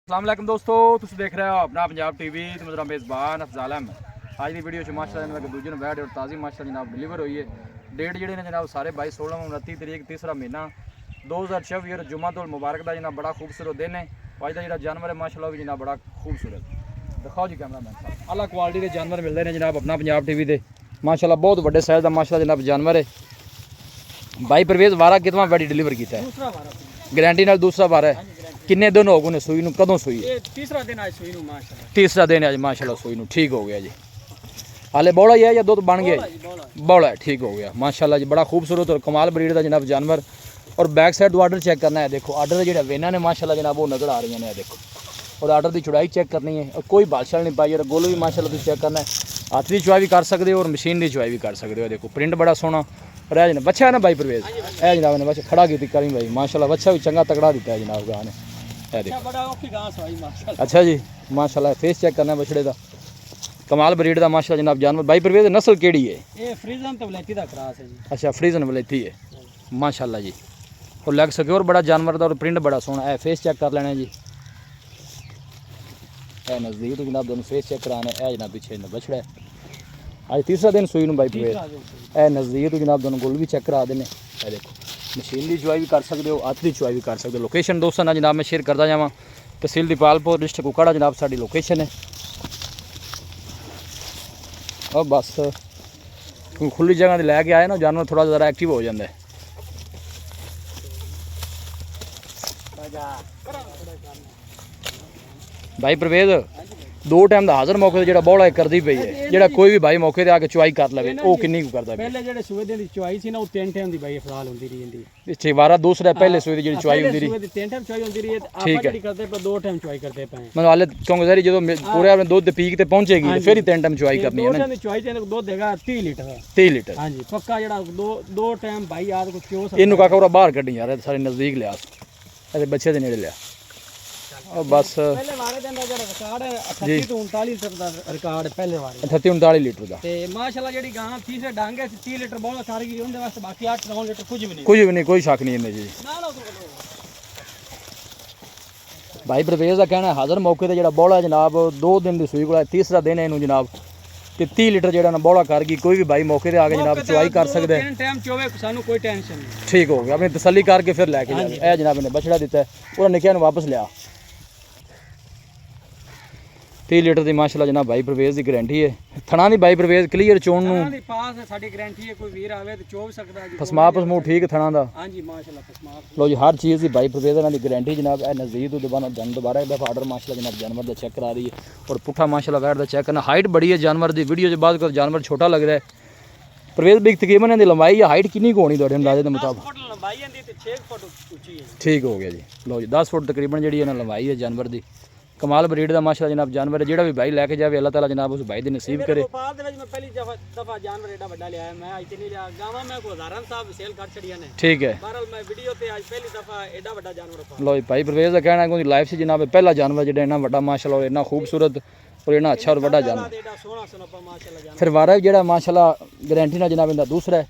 अस्सलाम वालेकुम दोस्तों, तुम देख रहे हो अपना पंजाब टीवी तो मेरा मेज़बान अफजाल अहमद। आज की वीडियो माशाल्लाह दूजे नंबर बैठ और ताज़ी माशाल्लाह जनाब डिलीवर हुई है। डेट जी ने जनाब सारे 22-16-29 तरीक तीसरा महीना 2024 जुम्मा मुबारक का जनाब बड़ा खूबसूरत दिन है। अज का जो जानवर है माशाल्लाह भी जनाब बड़ा खूबसूरत दिखाओ जी कैमरा मैन साहब। अला क्वालिटी के जानवर मिलते हैं जनाब अपना पंजाब टीवी से माशाल्लाह बहुत बड़े साइज़ का माशाल्लाह जनाब जानवर है। भाई परवेज़ वारा कितना वारी डिलीवर किया है? गारंटी नाल दूसरा वारा है। किन्ने दिन हो गए सूई नूं? कदों सूई? तीसरा दिन आज सूई नूं माशाल्लाह। तीसरा दिन आज माशाल्लाह सूई नूं ठीक हो गया जी। हाले बौड़ा ही है या दुध बन गया? बौड़ा है ठीक हो गया माशाल्लाह जी। बड़ा खूबसूरत और कमाल ब्रीड का जनाब जानवर। और बैक साइड तो आर्डर चेक करना है। देखो आर्डर जो वेना ने माशाल्लाह जनाब वो नज़र आ रही हैं। देखो और आर्डर की चौड़ाई चेक करनी है और कोई बादशाह नहीं पाई और गोल भी माशाल्लाह तुम चेक करना है। हाथ की चुआई भी कर सकते हो और मशीन की चुआई भी कर सकते हो। देखो प्रिंट बड़ा सोहना रह जना बच्चा है ना भाई परवेज़ है जनाब ने बच्चा खड़ा की करी भाई माशाल्लाह बच्चा भी चंगा तगड़ा दिता है जनाब गाह ने। अच्छा जी माशाल्लाह फेस चेक करना बछड़े का कमाल ब्रीड का माशाल्लाह जनाब जानवर। भाई परवेज़ नस्ल केड़ी है? ये फ्रीजन ते वलैती दा क्रॉस है जी। अच्छा फ्रीजन वलैती है माशाल्लाह जी। और लेग सिक्योर बड़ा जानवर का और प्रिंट बड़ा सोहना है। फेस चेक कर लेना जी। ए नज़दीक तो जनाब दोनों फेस चेक कराने है जनाब पीछे बछड़ा है। आज तीसरा दिन सूई नूं भाई परवेज़ ए नज़दीक तो जनाब दोनों गोल भी चेक करा देने। देखो मशीन की चुआई भी कर सकते हो हाथ की चुआई भी कर सकते हो। लोकेशन दोस्तों ना जनाब मैं शेयर करता जावा। तहसील दीपालपुर डिस्ट्रिक्ट कुकाड़ा जनाब साड़ी लोकेशन है। और बस खुली जगह से लैके आए ना जानवर थोड़ा ज़रा एक्टिव हो जाता है। भाई परवेज़ दो टाइम का हाजिर मौके जो बौला करती पई है जो कोई भी भाई मौके पर आके चुआई कर ले वो किन्नी करता पहले जो सूए दिन की चुआई सी ना वो 3 टाइम की भाई फिलहाल होती रही पिछे वारा दूसरा पहले सूए की चुआई होती रही 3 टाइम चुआई होती रही ठीक है करते पर 2 टाइम चुआई करते पे मतलब हाले क्योंकि सर जो पूरे अपने दूध पीक ते पहुंचेगी फिर ही 3 टाइम चुआई करनी है ना। चुआई से दूध देगा 30 लीटर 30 लीटर हां जी पक्का जड़ा दो टाइम भाई याद को क्यों इनू काका पूरा बाहर कड्डी यार सारे नजदीक लिया ऐसे बच्चे दे नेड़े लिया और बस पहले वारे दिन दा जड़ा रिकॉर्ड है 38 तो 39 लीटर दा रिकॉर्ड है पहले वारे 38-39 लीटर दा ते माशाल्लाह जेडी गां तीसरे डांगे 30 लीटर बौला सारी की उनदे वास्ते बाकी 8-9 लीटर कुछ भी नहीं कोई शक नहीं इन्हें जी। ना ना भाई परवेज़ का कहना है हाजिर मौके ते जेड़ा बौला जनाब 2 दिन दी सूई कोला तीसरा दिन है इनू जनाब ते 30 लीटर जेड़ा ना बौला कर गई कोई भी भाई मौके ते आके जनाब चुआई कर सकदा है। टाइम चोवे सानू कोई टेंशन नहीं ठीक हो गया अपनी तसल्ली करके फिर लेके जाए। ए जनाब ने बछड़ा दिता है पूरा निकिया ने वापस लिया 30 लीटर की माशाल्लाह जनाब भाई परवेज़ की गारंटी है। थना दी भाई परवेज़ क्लीयर चोण नूं पास है साडी गारंटी है कोई वीर आवे तो चो सकदा है। फसमा पसमू ठीक थना दा हां जी माशाल्लाह फसमा लो जी हर चीज़ की भाई परवेज़ की गारंटी जनाब ए नज़दीक तो दोबारा एक दफ़ा आर्डर माशाल्लाह जनाब जानवर का चेक करा रही है और पुट्ठा माशाल्लाह वैट का चेक करना। हाइट बड़ी है जानवर की वीडियो के बाद जानवर छोटा लग रहा है। परवेज़ भी तकरीबन इहदी लंबाई या हाइट कितनी होनी तुहाडे अंदाजे के मुताबिक? लंबाई इहदी ते 6 फुट ऊंची है। ठीक हो गया जी। लो जी 10 फुट तकरीबन जी लंबाई है जानवर की कमाल ब्रीड का माशाल्लाह जनाब जानवर है। जो भी भाई लैके जाए अल्लाह ताला जनाब उस भाई दी नसीब करे। व्यापार दे विच मैं पहली दफा जानवर एडा बड़ा लिया मैं आज नहीं लिया गावा मैं को हजारां साहब सेल कर छड़िया ने ठीक है बहरहाल मैं वीडियो पे आज पहली दफा एडा बड़ा जानवर पा लो भाई परवेज़ का कहना है कि लाइफ से जनाब पहला जानवर जो इन्ना बड़ा माशाल्लाह इन्ना खूबसूरत और इन्ना अच्छा और बड़ा जानवर। फिर वारा जो माशाल्लाह गारंटी ना जनाब इनका दूसरा है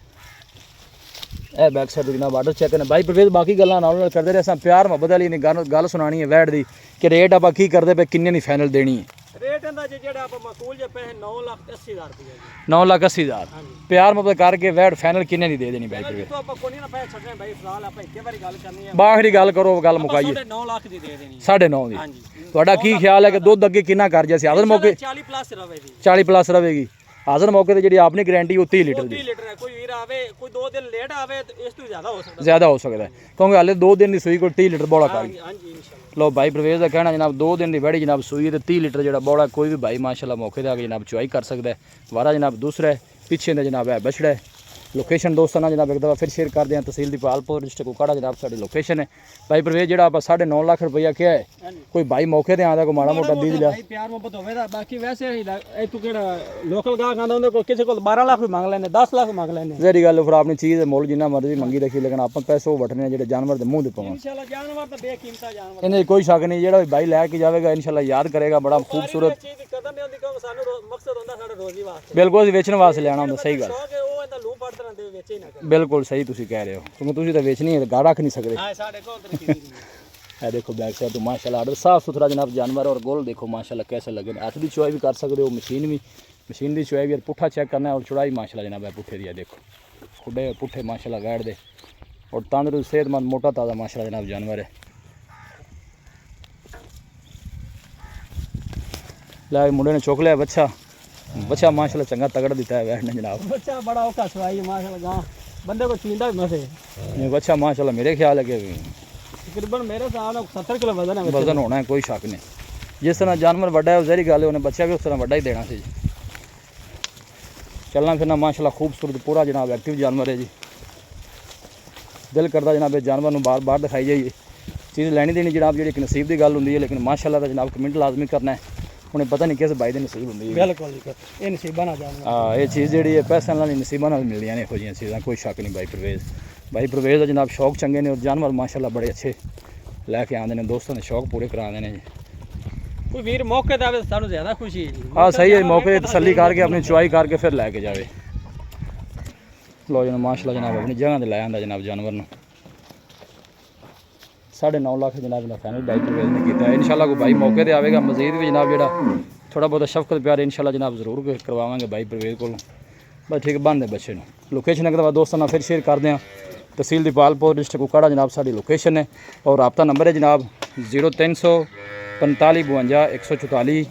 ए बैक साइड जनाब आर्डर चेक करना। भाई परवेज़ बाकी गल्लां नाल करदे रहे असां प्यार मुहब्बत वाली गल सुनानी है वैट दी कि रेट आप की करदे पे किन्ने दी फाइनल देनी है? रेट इंदा जेड़ा आप माकूल जे पे 9,80,000 रुपया जी 9,80,000 प्यार मुहब्बत करके वैट फाइनल किन्ने दी दे देनी भाई परवेज़? तो आप कोनी ना पैसे छड़ने भाई फिलहाल आप इक्के बारी गल करनी है बाखरी गल करो गल मुकाइए 9 लाख दी दे देनी 9.5 दी। हां जी ਤੁਹਾਡਾ ਕੀ ਖਿਆਲ ਹੈ ਕਿ ਦੁੱਧ ਅੱਗੇ ਕਿੰਨਾ ਕਰ ਜਾਏ? ਹਾਜ਼ਰ ਮੌਕੇ 40 ਪਲੱਸ ਰਵੇਗੀ 40 ਪਲੱਸ ਰਹੇਗੀ ਹਾਜ਼ਰ ਮੌਕੇ ਤੇ ਜਿਹੜੀ ਆਪਣੀ ਗਾਰੰਟੀ ਉਹ 30 ਲੀਟਰ ਦੀ 30 ਲੀਟਰ ਹੈ। ਕੋਈ ਵੀਰ ਆਵੇ ਕੋਈ 2 ਦਿਨ ਲੇਟ ਆਵੇ ਤੇ ਇਸ ਤੋਂ ਜ਼ਿਆਦਾ ਹੋ ਸਕਦਾ ਹੈ ਕਿਉਂਕਿ ਹਾਲੇ 2 ਦਿਨ ਦੀ ਸੂਈ ਕੋਲ 30 ਲੀਟਰ ਬੋਲਾ ਕਰ ਗਈ। ਹਾਂ ਜੀ ਇਨਸ਼ਾਅੱਲਾ। ਲੋ ਭਾਈ परवेज़ का कहना जनाब 2 दिन की वैड़ी जनाब सूई है 30 लीटर जो बौड़ा कोई भी भाई माशाल्लाह मौके पर आके जनाब चुआई कर सकता है। वारा जनाब दूसरा है पिछे का जनाब है बछड़ा है। लोकेशन दोस्तों ना जनाब एक दफ़ा फिर शेयर कर दें तहसील दीपालपुर डिस्ट्रिक्ट कुकाड़ा जनाब साड़ी लोकेशन है। भाई परवेज़ जो आप 9.5 लाख रुपया क्या है कोई भाई मौके पर आता कोई माड़ा मोटा दी लिया प्यार मुहब्बत होवे बाकी वैसे तू केड़ा लोकल गाहक आंदा उंदे को किसी को 12 लाख भी मांग लेने 10 लाख मांग लेने जहरी गल फिर अपनी चीज़ मुल जिन्ना मर्जी मंगी रखी लेकिन आप पैसे वटने जो जानवर के मुँह दे पाओ इंशाल्लाह जानवर तो बेकीमता जानवर इन्हें कोई शक नहीं जो भाई लैके जाएगा इंशाल्लाह याद करेगा बड़ा खूबसूरत बिल्कुल वेचने वास्ते लिया होंगे सही गल बिल्कुल सही तुम कह रहे हो क्योंकि तुम तो वेचनी है गा रख नहीं सकते है देखो बैक साइड तो माशाल्लाह आर्डर साफ़ सुथरा जनाब जानवर और गोल देखो माशाल्लाह कैसे लगे हाथ की चुआई भी कर सकते हो मशीन की चुआई भी और पुट्ठा चेक करना है और चुड़ाई माशाल्लाह जनाब है पुट्ठे दी देखो खुडे पुट्ठे माशाल्लाह बैठ दे और तंदुरुस्त सेहतमंद मोटा ताज़ा माशाल्लाह जनाब जानवर है। ला मुंडे ने चुक लिया बच्चा माशाल्लाह चंगा तगड़ा दिता है बैठने जनाब। बच्चा बड़ा औखा सवाई माशाल्लाह गांव बंदे को चींदा भी मसे ये बच्चा माशाल्लाह मेरे ख्याल है कि तकरीबन मेरे साथ 70 किलो वजन है वजन होना है कोई शक नहीं। जिस तरह जानवर बड़ा है जहरी गल है उन्हें बच्चा भी उस तरह बड़ा ही देना सी। चलना फिरना माशाल्लाह खूबसूरत पूरा जनाब एक्टिव जानवर है जी। दिल करता जनाब इस जानवर को बार बार दिखाई जाइए चीज़ लैनी देनी जनाब जी एक नसीब की गल होंगी है लेकिन माशाल्लाह का जनाब कमेंट लाजमी करना है उन्हें पता नहीं किस भाई की नसीब होंगी बिल्कुल ये नसीबा ना जान हाँ ये चीज़ जी है पैसों नाल नसीबा नाल मिलदियां ने इहो जिहियां चीज़ां कोई शक नहीं। भाई परवेज़ का जनाब शौक चंगे ने और जानवर माशाल्लाह बड़े अच्छे लैके आते हैं दोस्तों ने शौक पूरे कराते हैं जी। कोई वीर मौके ते आवे सानू ज़्यादा खुशी है जी। हाँ सही है मौके तसल्ली करके अपनी चुआई करके फिर लैके जाए। लो जनाब माशाल्लाह जनाब अपनी जगह ते लै आंदा जनाब जानवर नूं 9.5 लाख जनाब ना फाइनल भाई परवेज़ ने किया। इंशाल्लाह कोई भाई मौके ते आवेगा मजीद भी जनाब जेड़ा थोड़ा बहुत शफकत प्यार इंशाल्लाह जनाब जरूर करवावांगे भाई परवेज़ को बस ठीक बन दे बच्चे नूं। लोकेशन एक दफ़ा दोस्तों नाल फिर शेयर कर दें तहसील दीपालपुर डिस्ट्रिक्ट कुकाड़ा जनाब साड़ी लोकेशन है और रब्ता नंबर है जनाब 0345 52 144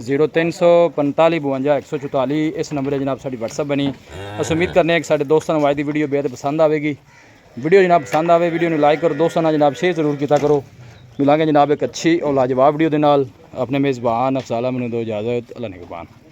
0345 52 144 इस नंबर है जनाब साड़ी व्हाट्सअप बनी। अस उम्मीद करने कि साढ़े दोस्तों को अज की वीडियो बेहद पसंद आएगी। वीडियो जनाब पसंद आए वीडियो को लाइक करो दोस्तों जनाब शेयर जरूर किया करो। मिलांगे जनाब एक अच्छी और लाजवाब वीडियो के नाल। अपने मेज़बान अफजाल अहमद नूं दो इजाज़त अल्लाह निगहबान।